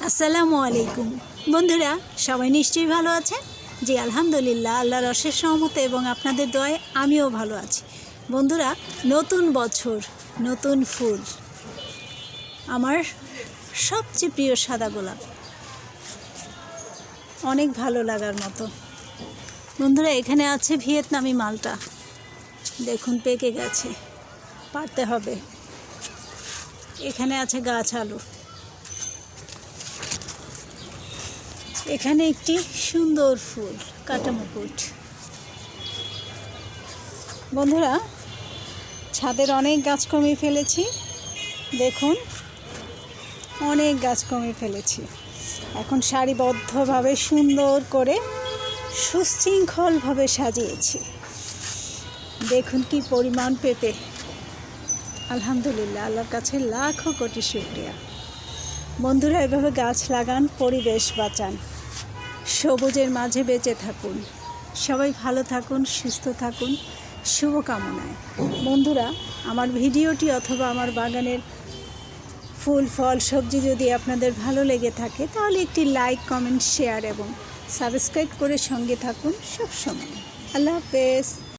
আসসালামু আলাইকুম বন্ধুরা, সবাই নিশ্চয়ই ভালো আছেন। জি আলহামদুলিল্লাহ, আল্লাহর অশেষ রহমতে এবং আপনাদের দয়ায় আমিও ভালো আছি। বন্ধুরা, নতুন বছর, নতুন ফুল, আমার সবচেয়ে প্রিয় সাদা গোলাপ, অনেক ভালো লাগার মতো। বন্ধুরা, এখানে আছে ভিয়েতনামি মালটা, দেখুন পেকে গেছে, পারতে হবে। এখানে আছে গাছ আলু, এখানে একটি সুন্দর ফুল কাটামুকুট। বন্ধুরা, ছাদের অনেক গাছ কমিয়ে ফেলেছি, দেখুন অনেক গাছ কমিয়ে ফেলেছি। এখন সারিবদ্ধভাবে সুন্দর করে সুশৃঙ্খলভাবে সাজিয়েছি। দেখুন কি পরিমাণ পেঁপে, আলহামদুলিল্লাহ, আল্লাহর কাছে লাখো কোটি শুকরিয়া। বন্ধুরা, এভাবে গাছ লাগান, পরিবেশ বাঁচান, সবুজের মাঝে বেঁচে থাকুন। সবাই ভালো থাকুন, সুস্থ থাকুন, শুভকামনায়। বন্ধুরা, আমার ভিডিওটি অথবা আমার বাগানের ফুল ফল সবজি যদি আপনাদের ভালো লেগে থাকে তাহলে একটি লাইক, কমেন্ট, শেয়ার এবং সাবস্ক্রাইব করে সঙ্গে থাকুন সব সময়। আল্লাহ হাফেজ।